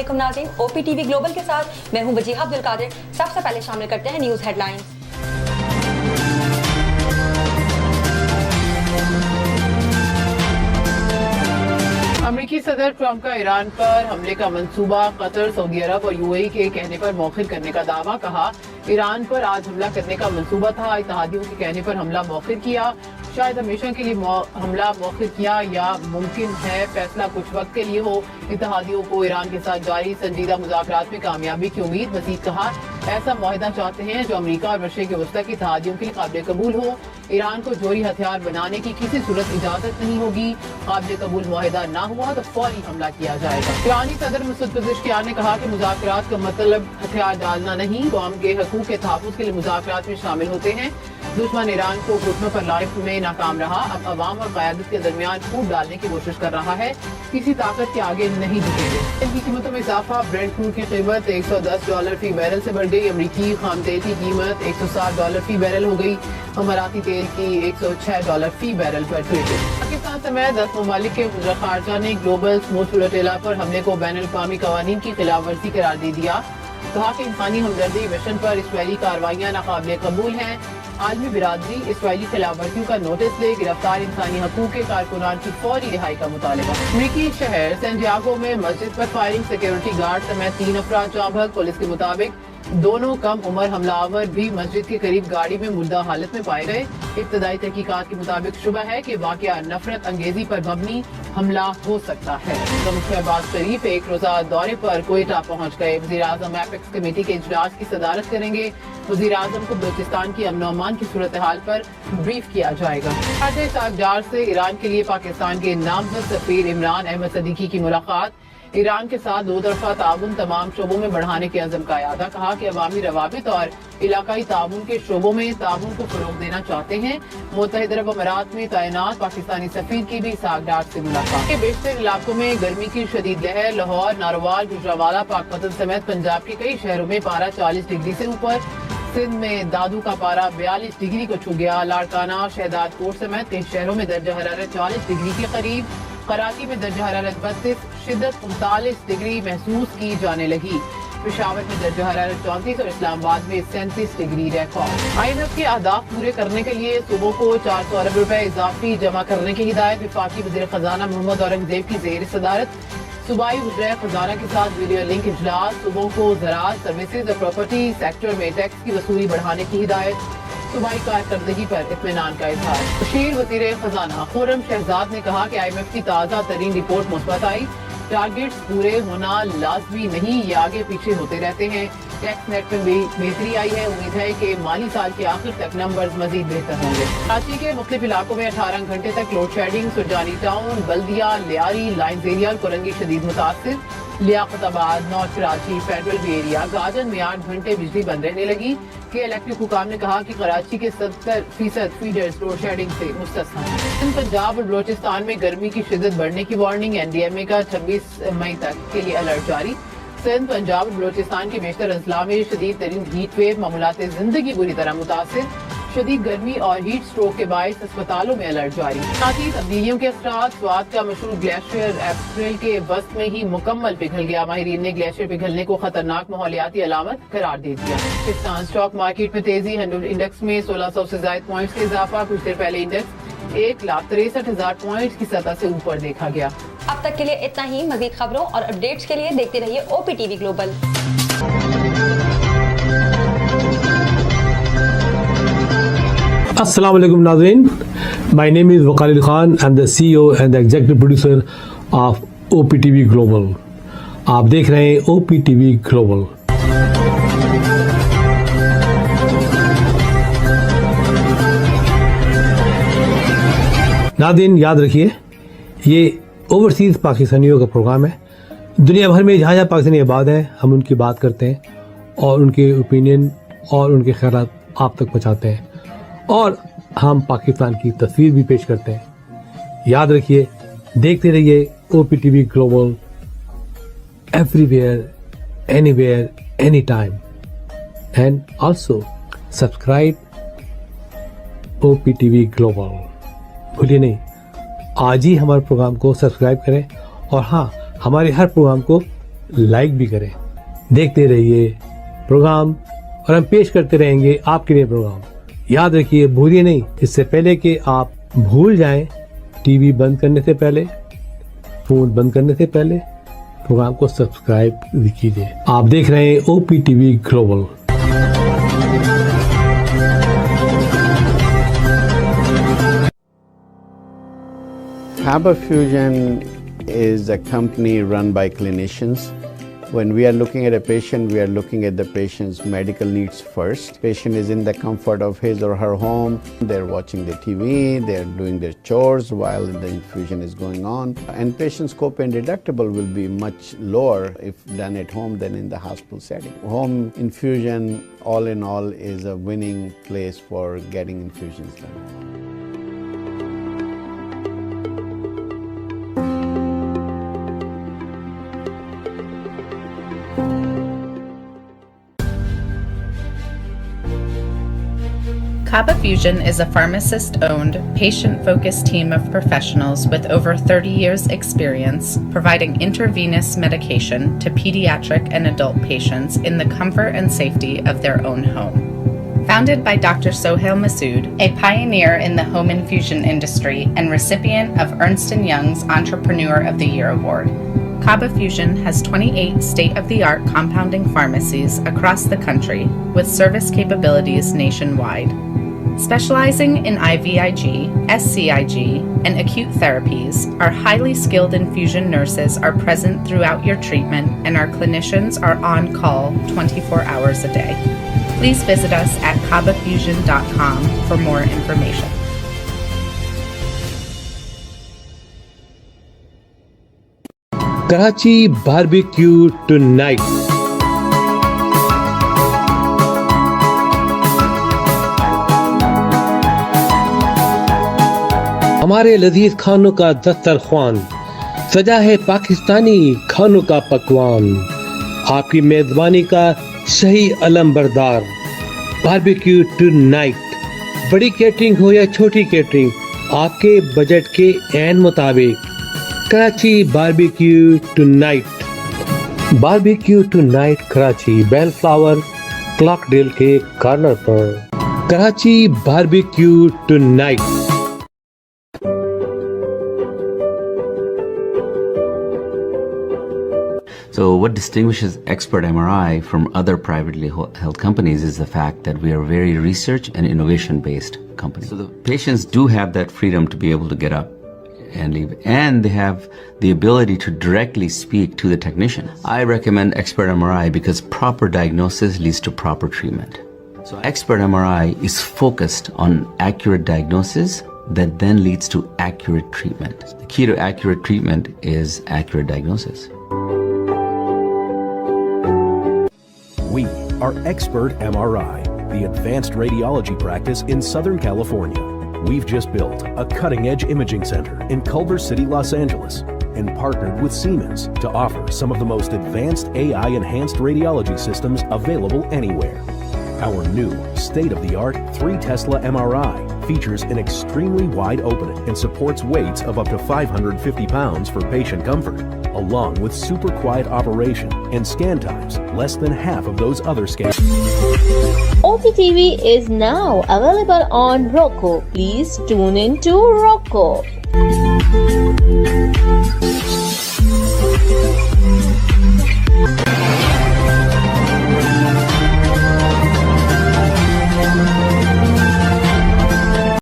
अस्सलाम वालेकुम नाज़रीन, OPTV ग्लोबल के साथ मैं हूं वजीहा अब्दुल कादिर। सबसे पहले शामिल करते हैं न्यूज़ हेडलाइंस। अमेरिकी सदर ट्रंप का ईरान पर हमले का मंसूबा, कतर, सऊदी अरब और UAE के कहने पर मौखिर करने का दावा। कहा ईरान पर आज हमला करने का मंसूबा था, इत्तेहादियों के कहने पर हमला मौखिर किया। शायद हमेशा के लिए हमला मौखिर किया या मुमकिन है फैसला कुछ वक्त के लिए हो। इत्तेहादियों को ईरान के साथ जारी संजीदा मुज़ाकरात में कामयाबी की उम्मीद। मज़ीद कहा ऐसा मुआहिदा चाहते हैं जो अमेरिका और रशिया के वस्ता की इत्तेहादियों के लिए काबिल कबूल हो। ईरान को जोरी हथियार बनाने की किसी सूरत इजाजत नहीं होगी। काबिल कबूल मुआहिदा ना हुआ तो फौरी हमला किया जाएगा। ईरानी सदर मसूद पेज़ेश्कियान ने कहा कि मुज़ाकरात का मतलब हथियार डालना नहीं, कौम के हकूक़ के तहफ़्फ़ुज़ के लिए मुज़ाकरात में शामिल होते हैं। दुश्मन ईरान को घुटनों पर लाने में नाकाम रहा, अब अवाम और क़यादत के दरमियान फूट डालने की कोशिश कर रहा है। किसी ताकत के आगे नहीं झुकेंगे। इनकी कीमतों में इजाफा। ब्रेंट क्रूड की कीमत $110 फी बैरल से बढ़ गई। अमरीकी खाम तेल की कीमत $160 फी बैरल हो गई। अमाराती तेल की $106 फी बैरल पर ट्रेडेड। पाकिस्तान समेत 10 ममालिक के वज़ीर ख़ारजा ने ग्लोबल स्मूथ फ्लोटिला पर हमले को बैनुल अक़वामी क़वानीन की खिलाफ वर्जी करार दे दिया। कहा कि इंसानी हमदर्दी मिशन पर इसराइली कार्रवाइयाँ नाकाबिल कबूल हैं। आलमी बिरादरी इसराइली खिलाफ वर्जियों का नोटिस ले गिरफ्तार इंसानी हकूक़ के कारकुनान की फौरी रिहाई का मुतालबा। अमरीकी शहर सैंटियागो में मस्जिद पर फायरिंग, सिक्योरिटी गार्ड समेत 3 अफराद जाँ बहक। पुलिस के मुताबिक दोनों कम उम्र हमलावर भी मस्जिद के करीब गाड़ी में मुर्दा हालत में पाए गए। इब्तदाई तहकीकात के मुताबिक शुबा है कि वाक़या नफरत अंगेजी पर मबनी हमला हो सकता है। मुफ्ती शहबाज शरीफ एक रोजा दौरे पर कोयटा पहुँच गए। वज़ीर-ए-आज़म एपेक्स कमेटी के इजलास की सदारत करेंगे। वज़ीर-ए-आज़म को बलूचिस्तान की अमन अमान की सूरत हाल पर ब्रीफ किया जाएगा। सागजार से ईरान के लिए पाकिस्तान के नामजद सफीर इमरान अहमद सदीकी की मुलाकात। ईरान के साथ दो तरफा ताउन तमाम शोबों में बढ़ाने के अज़म का यादा। कहा कि अवामी रवाबित और इलाकाई ताउन के शोबों में ताउन को फरोग देना चाहते हैं। मुत्तहिदा अरब अमारात में तैनात पाकिस्तानी सफीर की भी सागडार से मुलाकात। के बेशतर इलाकों में गर्मी की शदीद लहर। लाहौर, नारोवाल, गुजरांवाला, पाकपतन समेत पंजाब के कई शहरों में पारा 40 डिग्री से ऊपर। सिंध में दादू का पारा 42 डिग्री को छू गया। लाड़काना, शहदादकोट समेत कई शहरों में दर्जा हरारत 40 डिग्री के करीब। कराची में दर्जा हरारत 32, शिद्दत 39 डिग्री महसूस की जाने लगी। पेशावर में दर्जा हरारत 34 और इस्लामाबाद में 37 डिग्री रिकॉर्ड। IMF के अहदाफ पूरे करने के लिए सूबों को 400 अरब रुपए इजाफी जमा करने की हिदायत। वफाकी वज़ीर खजाना मोहम्मद औरंगजेब की ज़ेर सदारत सूबाई वज़ीर खजाना के साथ वीडियो लिंक इजलास। सूबों को ज़राअत, सर्विसेज और प्रॉपर्टी सेक्टर में टैक्स की वसूली बढ़ाने की हिदायत। सूबाई कारकर्दगी पर इत्मीनान का इजहार। बशीर वज़ीर खजाना खुर्रम शहजाद ने कहा कि IMF की ताज़ा तरीन रिपोर्ट मुस्बत आई। टारगेट्स पूरे होना लाजमी नहीं, ये आगे पीछे होते रहते हैं। टैक्स नेट में बेहतरी आई है। उम्मीद है कि माली साल के आखिर तक नंबर्स मजीद बेहतर होंगे। कराची के मुख्तलिफ इलाकों में 18 घंटे तक load shedding. Surjani town, Baldia, Lyari, lines area और कोरंगी शदीद मुतासिर। Liaquatabad, north Karachi, federal B area, गाजन में 8 घंटे बिजली बंद रहने लगी। के इलेक्ट्रिक हुकाम ने कहा कि कराची के 70% फीडर्स लोड शेडिंग से मुस्तस्ना हैं। पंजाब और बलोचिस्तान में गर्मी की शिद्दत बढ़ने की वार्निंग। NDMA का 26 मई तक के लिए अलर्ट जारी। सिंध, पंजाब और बलोचिस्तान के बेशतर अजला में शदीद तरीन हीट वेव। मामूलात जिंदगी बुरी तरह मुतासिर। शदीद गर्मी और हीट स्ट्रोक के बायस अस्पतालों में अलर्ट जारी। साथ ही तब्दीलियों के असरात। स्वाद का मशहूर ग्लेशियर अप्रैल के वस्त में ही मुकम्मल पिघल गया। माहिरीन ने ग्लेशियर पिघलने को खतरनाक माहौलियाती अलामत करार दे दिया। पाकिस्तान स्टॉक मार्केट में तेजी। 100 इंडेक्स में 1600 से ज्यादा पॉइंट्स का इजाफा। कुछ देर पहले इंडेक्स 1,63,000 पॉइंट्स की सतह से ऊपर देखा गया। अब तक के लिए इतना ही। मजीद खबरों और अपडेट्स के लिए देखते रहिए OPTV ग्लोबल। Assalamu alaikum नाज़रीन, my name is Waqar Khan. I'm the CEO and the executive producer of OPTV Global. आप देख रहे हैं OPTV Global। नाज़रीन याद रखिए, ये ओवरसीज़ पाकिस्तानियों का प्रोग्राम है। दुनिया भर में जहाँ जहाँ पाकिस्तानी आबाद हैं, हम उनकी बात करते हैं और उनके ओपिनियन और उनके ख़यालात आप तक पहुँचाते हैं और हम पाकिस्तान की तस्वीर भी पेश करते हैं। याद रखिए, देखते रहिए OPTV global, everywhere, anywhere, any time, and also subscribe OPTV global. भूलिए नहीं, आज ही हमारे प्रोग्राम को सब्सक्राइब करें और हाँ, हमारे हर प्रोग्राम को लाइक भी करें। देखते रहिए प्रोग्राम और हम पेश करते रहेंगे आपके लिए प्रोग्राम। याद रखिए, भूलिए नहीं, इससे पहले कि आप भूल जाएं, टीवी बंद करने से पहले, फोन बंद करने से पहले प्रोग्राम को सब्सक्राइब भी कीजिए। आप देख रहे हैं OPTV global. Kaba Fusion is a company run by clinicians. When we are looking at a patient, we are looking at the patient's medical needs first. Patient is in the comfort of his or her home. They're watching the TV, they're doing their chores while the infusion is going on. And patient's copay and deductible will be much lower if done at home than in the hospital setting. Home infusion, all in all, is a winning place for getting infusions done. Kaba Fusion is a pharmacist-owned, patient-focused team of professionals with over 30 years' experience providing intravenous medication to pediatric and adult patients in the comfort and safety of their own home. Founded by Dr. Sohail Masood, a pioneer in the home infusion industry and recipient of Ernst & Young's Entrepreneur of the Year Award, Kaba Fusion has 28 state-of-the-art compounding pharmacies across the country with service capabilities nationwide. Specializing in IVIG, SCIG, and acute therapies, our highly skilled infusion nurses are present throughout your treatment and our clinicians are on call 24 hours a day. Please visit us at kabafusion.com for more information. Karachi barbecue tonight. हमारे लजीज खानों का दस्तरख्वान सजा है पाकिस्तानी खानों का पकवान। आपकी मेजबानी का सही अलमबरदार बारबेक्यू टुनाइट। बड़ी कैटरिंग हो या छोटी कैटरिंग, आपके बजट के ऐन मुताबिक Karachi barbecue tonight. Barbecue tonight Karachi Bell Flower Clockdale के कॉर्नर पर। Karachi barbecue tonight. So what distinguishes Expert MRI from other privately held companies is the fact that we are a very research and innovation based company. So the patients do have that freedom to be able to get up and leave, and they have the ability to directly speak to the technician. I recommend Expert MRI because proper diagnosis leads to proper treatment. So Expert MRI is focused on accurate diagnosis that then leads to accurate treatment. The key to accurate treatment is accurate diagnosis. We are Expert MRI, the advanced radiology practice in Southern California. We've just built a cutting-edge imaging center in Culver City, Los Angeles, and partnered with Siemens to offer some of the most advanced AI-enhanced radiology systems available anywhere. Our new state-of-the-art 3 Tesla MRI features an extremely wide opening and supports weights of up to 550 pounds for patient comfort, along with super quiet operation and scan times less than half of those other scans. OPTV is now available on Roku. Please tune in to Roku.